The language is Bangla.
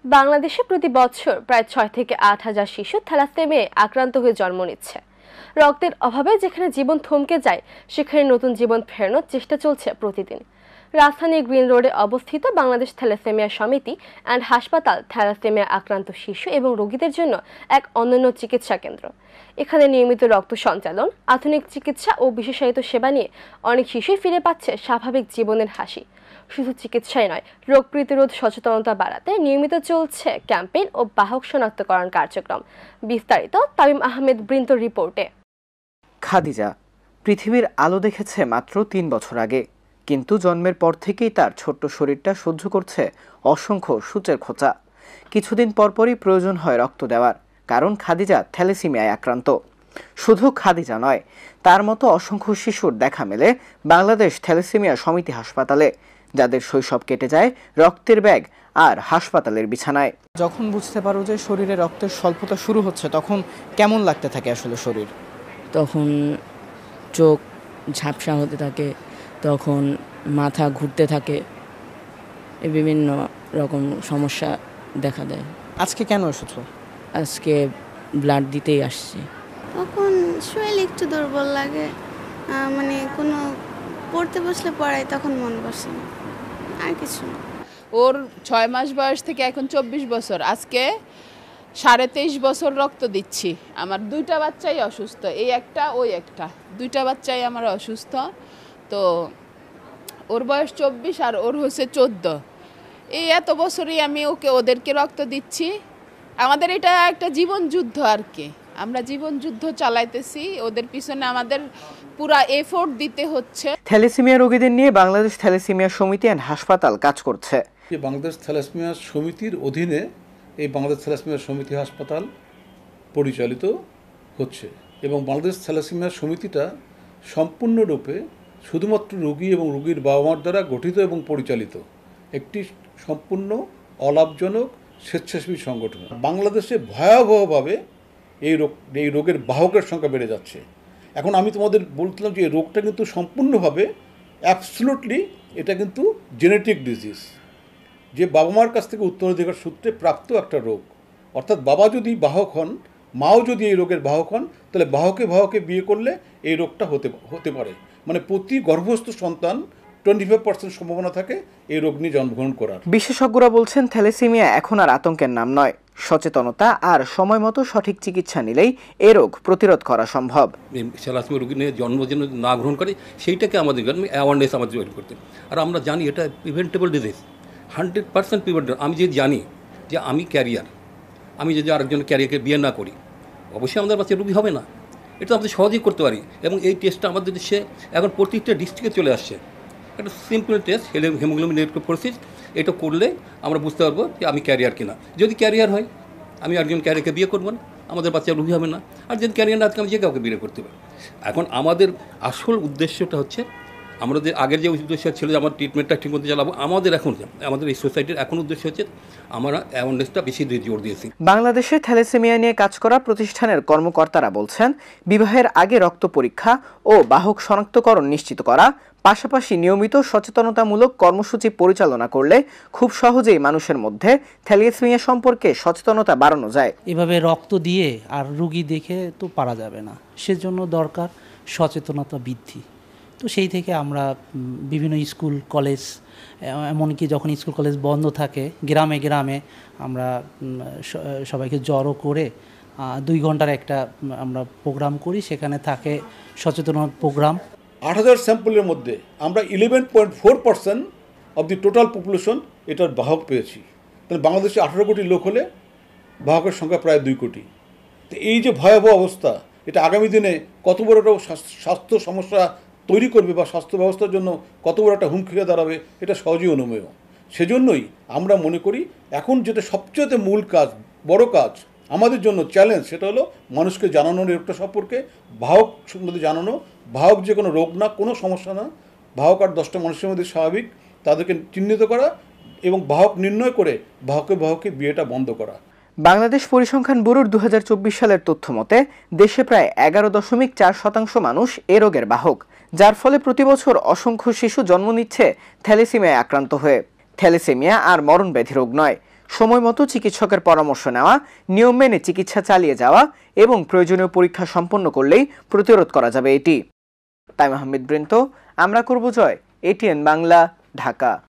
বাংলাদেশে প্রতি বছর প্রায় 6 থেকে 8 হাজার শিশু থ্যালাসেমিয়ায় আক্রান্ত হয়ে জন্ম নিচ্ছে। রক্তের অভাবে যেখানে জীবন থমকে যায়, সেখানে নতুন জীবন ফেরানোর চেষ্টা চলছে প্রতিদিন। রাজধানীর গ্রিন রোডে অবস্থিত বাংলাদেশ থ্যালাসেমিয়া সমিতি অ্যান্ড হাসপাতাল থ্যালাসেমিয়া আক্রান্ত শিশু এবং রোগীদের জন্য এক অনন্য চিকিৎসা কেন্দ্র। এখানে নিয়মিত রক্ত সঞ্চালন, আধুনিক চিকিৎসা ও বিশেষায়িত সেবা নিয়ে অনেক শিশুই ফিরে পাচ্ছে স্বাভাবিক জীবনের হাসি। শুধু চিকিৎসাই নয়, রোগ প্রতিরোধ সচেতনতা বাড়াতে নিয়মিত চলছে ক্যাম্পেইন ও বাহক শনাক্তকরণ কার্যক্রম। বিস্তারিত তামিম আহমেদ বৃন্দ রিপোর্টে। খাদিজা পৃথিবীর আলো দেখেছে মাত্র 3 বছর আগে, কিন্তু জন্মের পর থেকেই তার ছোট্ট শরীরটা সহ্য করছে অসংখ্য সূচের খোঁচা। কিছুদিন পরপরই প্রয়োজন হয় রক্ত দেওয়ার, কারণ খাদিজা থ্যালাসেমিয়ায় আক্রান্ত। শুধু খাদিজা নয়, তার মতো অসংখ্য শিশুর দেখা মেলে বাংলাদেশ থ্যালাসেমিয়া সমিতি হাসপাতালে, যাদের শৈশব কেটে যায় রক্তের ব্যাগ আর হাসপাতালের বিছানায়। যখন বুঝতে পারো যে শরীরে রক্তের স্বল্পতা শুরু হচ্ছে, তখন কেমন লাগতে থাকে আসলে শরীর? তখন চোখ ঝাপসা হতে থাকে, তখন মাথা ঘুরতে থাকে, বিভিন্ন রকম সমস্যা দেখা দেয়। আজকে কেন এসেছো? আজকে ব্লাড দিতেই আসছি। তখন শরীর একটু দুর্বল লাগে, মানে কোনো পড়তে বসলে পড়াই তখন মন বসে না, আর কিছু না। ওর 6 মাস বয়স থেকে এখন 24 বছর, আজকে 23.5 বছর রক্ত দিচ্ছি। আমার 2টা বাচ্চাই অসুস্থ, এই একটা ওই একটা, 2টা বাচ্চাই আমার অসুস্থ। তো ওর বয়স 24 আর ওর হচ্ছে 14। এই এত বছরই আমি ওদেরকে রক্ত দিচ্ছি। আমাদের এটা একটা জীবন যুদ্ধ আর কি, আমরা জীবন যুদ্ধ চালাইতেছি, ওদের পিছনে আমাদের পুরা এফোর্ট দিতে হচ্ছে। থ্যালাসেমিয়া রোগীদের নিয়ে বাংলাদেশ থ্যালাসেমিয়া সমিতি অ্যান্ড হাসপাতাল কাজ করছে। বাংলাদেশ থ্যালাসেমিয়া সমিতির অধীনে এই বাংলাদেশ থ্যালাসেমিয়া সমিতি হাসপাতাল পরিচালিত হচ্ছে, এবং বাংলাদেশ থ্যালাসেমিয়া সমিতিটা সম্পূর্ণরূপে শুধুমাত্র রোগী এবং রোগীর বাবা মার দ্বারা গঠিত এবং পরিচালিত একটি সম্পূর্ণ অলাভজনক স্বেচ্ছাসেবী সংগঠন। বাংলাদেশে ভয়াবহভাবে এই রোগের বাহকের সংখ্যা বেড়ে যাচ্ছে। এখন আমি তোমাদের বলছিলাম যে এই রোগটা কিন্তু সম্পূর্ণভাবে অ্যাবসলিউটলি এটা কিন্তু জেনেটিক ডিজিজ, যে বাবা মার কাছ থেকে উত্তরাধিকার সূত্রে প্রাপ্ত একটা রোগ। অর্থাৎ বাবা যদি বাহক হন, মাও যদি এই রোগের বাহক হন, তাহলে বাহকে বিয়ে করলে এই রোগটা হতে পারে। মানে প্রতি গর্ভস্থ সন্তান 25% সম্ভাবনা থাকে এই রোগ নিয়ে জন্মগ্রহণ করার। বিশেষজ্ঞরা বলছেন থ্যালাসেমিয়া এখন আর আতঙ্কের নাম নয়, সচেতনতা আর সময় মতো সঠিক চিকিৎসা নিলেই এই রোগ প্রতিরোধ করা সম্ভব। থ্যালাসেমিয়া রোগী নিয়ে জন্ম যেন না গ্রহণ করে, সেইটাকে আমাদের অ্যাওয়ারনেস আমাদের জয়েন করতে। আর আমরা জানি এটা প্রিভেন্টেবল ডিজিজ, 100% প্রিভেন্টেবল। আমি যে জানি যে আমি ক্যারিয়ার, আমি যদি আরেকজন ক্যারিয়ারকে বিয়ে না করি, অবশ্যই আমাদের বাচ্চা রোগী হবে না। এটা আমরা সহজেই করতে পারি, এবং এই টেস্টটা আমাদের দেশে এখন প্রত্যেকটা ডিস্ট্রিক্টে চলে আসছে। একটা সিম্পল টেস্ট, হিমোগ্লোবিন ইলেকট্রোফোরেসিস, এটা করলে আমরা বুঝতে পারবো যে আমি ক্যারিয়ার কিনা। যদি ক্যারিয়ার হয়, আমি একজন ক্যারিয়ারকে বিয়ে করবো না, আমাদের বাচ্চা রোগী হবে না। আর যদি ক্যারিয়ার না থাকে, আমি যে কাউকে বিয়ে করতে পারি। এখন আমাদের আসল উদ্দেশ্যটা হচ্ছে, আমাদের আগের যে উদ্দেশ্য ছিল যে আমার ট্রিটমেন্টটা ঠিক মতো চালাবো, আমাদের এই সোসাইটির এখন উদ্দেশ্য হচ্ছে আমরা অ্যাওয়ারনেসটা বেশি জোর দিয়েছি। বাংলাদেশে থ্যালাসেমিয়া নিয়ে কাজ করা প্রতিষ্ঠানের কর্মকর্তারা বলছেন, বিবাহের আগে রক্ত পরীক্ষা ও বাহক শনাক্তকরণ নিশ্চিত করা, পাশাপাশি নিয়মিত সচেতনতামূলক কর্মসূচি পরিচালনা করলে খুব সহজেই মানুষের মধ্যে থ্যালাসেমিয়া সম্পর্কে সচেতনতা বাড়ানো যায়। এভাবে রক্ত দিয়ে আর রোগী দেখে তো পারা যাবে না, সেজন্য দরকার সচেতনতা বৃদ্ধি। তো সেই থেকে আমরা বিভিন্ন স্কুল কলেজ, এমনকি যখন স্কুল কলেজ বন্ধ থাকে, গ্রামে গ্রামে আমরা সবাইকে জড়ো করে 2 ঘন্টার একটা আমরা প্রোগ্রাম করি, সেখানে থাকে সচেতনতা প্রোগ্রাম। 8,000 স্যাম্পলের মধ্যে আমরা 11.4% অব দি টোটাল পপুলেশন এটার বাহক পেয়েছি। তাহলে বাংলাদেশে 18 কোটি লোক হলে বাহকের সংখ্যা প্রায় 2 কোটি। তো এই যে ভয়াবহ অবস্থা, এটা আগামী দিনে কত বড় একটা স্বাস্থ্য সমস্যা তৈরি করবে বা স্বাস্থ্য ব্যবস্থার জন্য কত বড় একটা হুমকি হয়ে দাঁড়াবে, এটা সহজেই অনুমেয়। সেজন্যই আমরা মনে করি এখন যেটা সবচেয়ে মূল কাজ, বড় কাজ আমাদের জন্য চ্যালেঞ্জ, সেটা হলো মানুষকে জানানো রোগটা সম্পর্কে, বাহক সম্বন্ধে জানানো। বাহক যে কোনো রোগ না, কোনো সমস্যা না, বাহক আর 10টা মানুষের মধ্যে স্বাভাবিক, তাদেরকে চিহ্নিত করা এবং বাহক নির্ণয় করে বাহকে বিয়েটা বন্ধ করা। বাংলাদেশ পরিসংখ্যান ব্যুরোর 2024 সালের তথ্য মতে দেশে প্রায় 11.4% মানুষ এ রোগের বাহক, যার ফলে প্রতি বছর অসংখ্য শিশু জন্ম নিচ্ছে থ্যালাসেমিয়ায় আক্রান্ত হয়ে। থ্যালাসেমিয়া আর মরণব্যাধি রোগ নয়, সময় মতো চিকিৎসকের পরামর্শ নেওয়া, নিয়ম মেনে চিকিৎসা চালিয়ে যাওয়া এবং প্রয়োজনীয় পরীক্ষা সম্পন্ন করলেই প্রতিরোধ করা যাবে এটি। তাইম আহমেদ বৃন্ত, আমরা করব জয়, ATN বাংলা, ঢাকা।